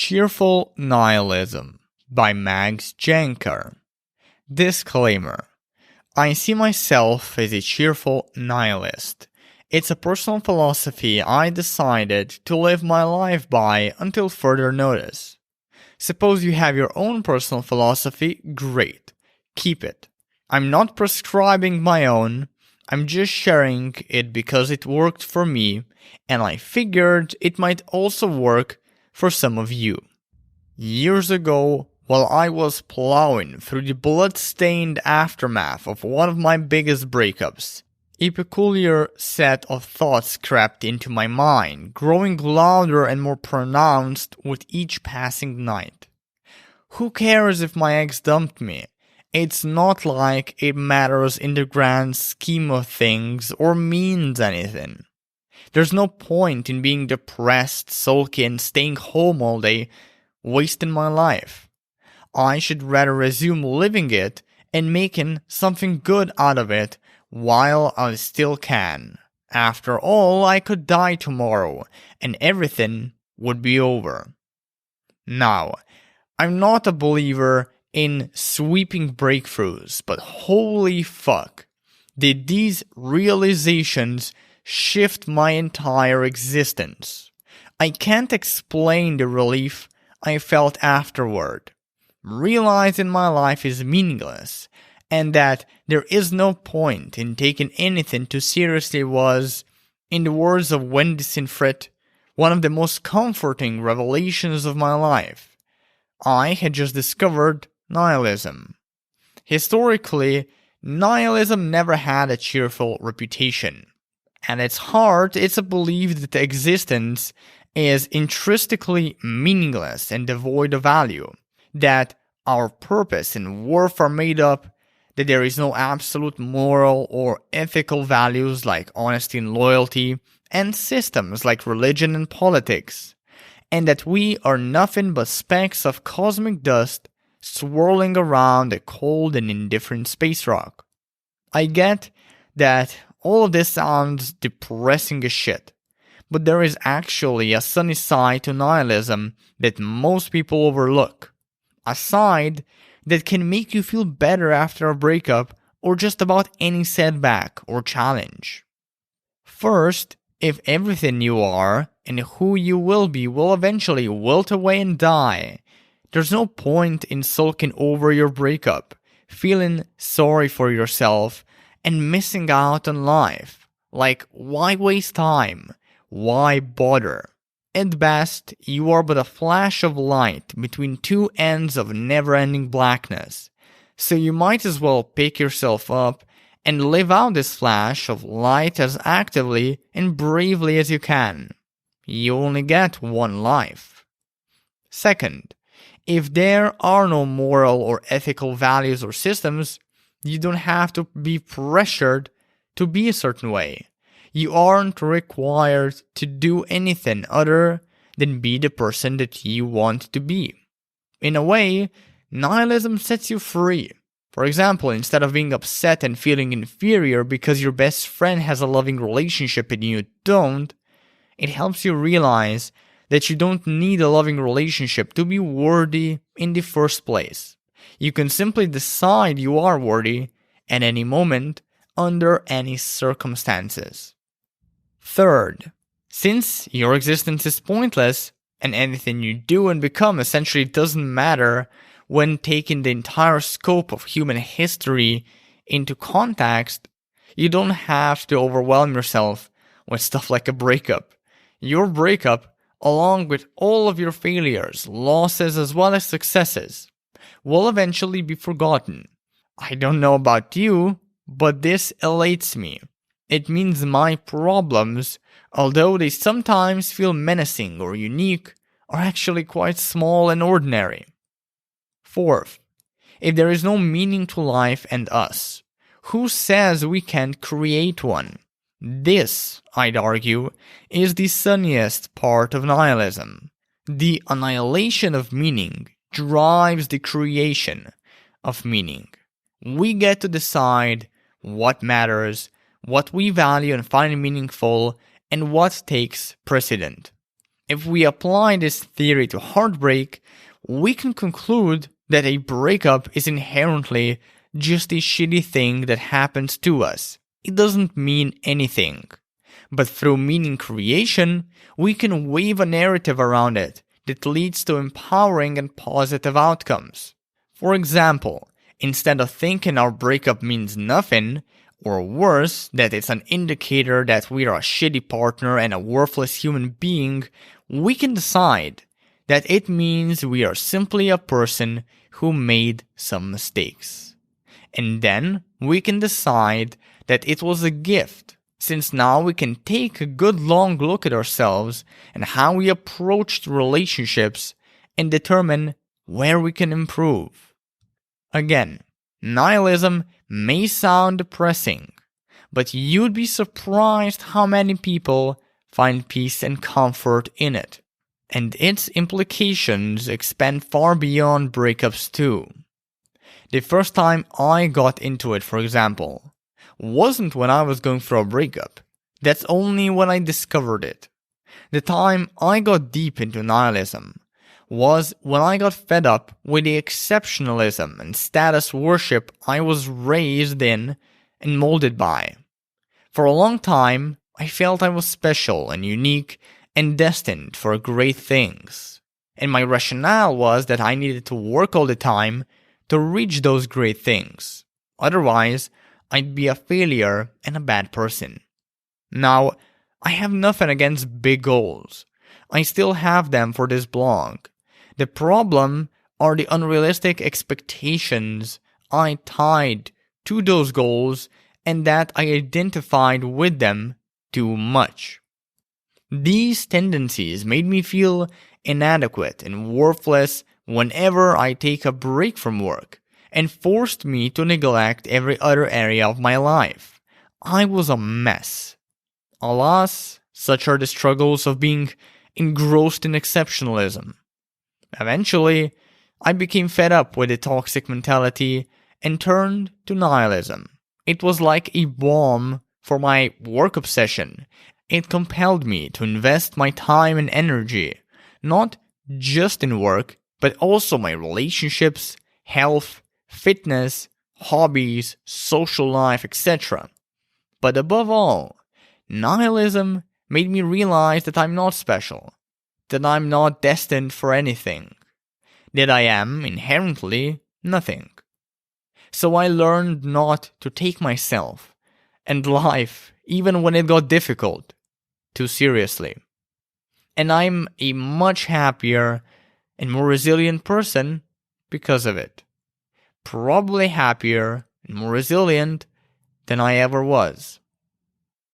Cheerful Nihilism by Max Jancar. Disclaimer: I see myself as a cheerful nihilist. It's a personal philosophy I decided to live my life by until further notice. Suppose you have your own personal philosophy, great. Keep it. I'm not prescribing my own, I'm just sharing it because it worked for me, and I figured it might also work for some of you. Years ago, while I was plowing through the blood-stained aftermath of one of my biggest breakups, a peculiar set of thoughts crept into my mind, growing louder and more pronounced with each passing night. Who cares if my ex dumped me? It's not like it matters in the grand scheme of things or means anything. There's no point in being depressed, sulky, and staying home all day, wasting my life. I should rather resume living it and making something good out of it while I still can. After all, I could die tomorrow, and everything would be over. Now, I'm not a believer in sweeping breakthroughs, but holy fuck, did these realizations shift my entire existence. I can't explain the relief I felt afterward. Realizing my life is meaningless, and that there is no point in taking anything too seriously was, in the words of Wendy Sinfret, one of the most comforting revelations of my life. I had just discovered nihilism. Historically, nihilism never had a cheerful reputation. At its heart, it's a belief that existence is intrinsically meaningless and devoid of value, that our purpose and worth are made up, that there is no absolute moral or ethical values like honesty and loyalty, and systems like religion and politics, and that we are nothing but specks of cosmic dust swirling around a cold and indifferent space rock. I get that all of this sounds depressing as shit, but there is actually a sunny side to nihilism that most people overlook. A side that can make you feel better after a breakup or just about any setback or challenge. First, if everything you are and who you will be will eventually wilt away and die, there's no point in sulking over your breakup, feeling sorry for yourself, and missing out on life. Like, why waste time? Why bother? At best, you are but a flash of light between two ends of never-ending blackness, so you might as well pick yourself up and live out this flash of light as actively and bravely as you can. You only get one life. Second, if there are no moral or ethical values or systems, you don't have to be pressured to be a certain way. You aren't required to do anything other than be the person that you want to be. In a way, nihilism sets you free. For example, instead of being upset and feeling inferior because your best friend has a loving relationship and you don't, it helps you realize that you don't need a loving relationship to be worthy in the first place. You can simply decide you are worthy at any moment, under any circumstances. Third, since your existence is pointless, and anything you do and become essentially doesn't matter when taking the entire scope of human history into context, you don't have to overwhelm yourself with stuff like a breakup. Your breakup, along with all of your failures, losses as well as successes, will eventually be forgotten. I don't know about you, but this elates me. It means my problems, although they sometimes feel menacing or unique, are actually quite small and ordinary. Fourth, if there is no meaning to life and us, who says we can't create one? This, I'd argue, is the sunniest part of nihilism. The annihilation of meaning drives the creation of meaning. We get to decide what matters, what we value and find meaningful, and what takes precedent. If we apply this theory to heartbreak, we can conclude that a breakup is inherently just a shitty thing that happens to us. It doesn't mean anything. But through meaning creation, we can weave a narrative around it that leads to empowering and positive outcomes. For example, instead of thinking our breakup means nothing, or worse, that it's an indicator that we are a shitty partner and a worthless human being, we can decide that it means we are simply a person who made some mistakes. And then we can decide that it was a gift, since now we can take a good long look at ourselves and how we approached relationships and determine where we can improve. Again, nihilism may sound depressing, but you'd be surprised how many people find peace and comfort in it. And its implications expand far beyond breakups too. The first time I got into it, for example, wasn't when I was going through a breakup. That's only when I discovered it. The time I got deep into nihilism was when I got fed up with the exceptionalism and status worship I was raised in and molded by. For a long time, I felt I was special and unique and destined for great things. And my rationale was that I needed to work all the time to reach those great things. Otherwise, I'd be a failure and a bad person. Now, I have nothing against big goals. I still have them for this blog. The problem are the unrealistic expectations I tied to those goals and that I identified with them too much. These tendencies made me feel inadequate and worthless whenever I take a break from work, and forced me to neglect every other area of my life. I was a mess. Alas, such are the struggles of being engrossed in exceptionalism. Eventually, I became fed up with the toxic mentality and turned to nihilism. It was like a balm for my work obsession. It compelled me to invest my time and energy, not just in work, but also my relationships, health, fitness, hobbies, social life, etc. But above all, nihilism made me realize that I'm not special, that I'm not destined for anything, that I am inherently nothing. So I learned not to take myself and life, even when it got difficult, too seriously. And I'm a much happier and more resilient person because of it. Probably happier and more resilient than I ever was.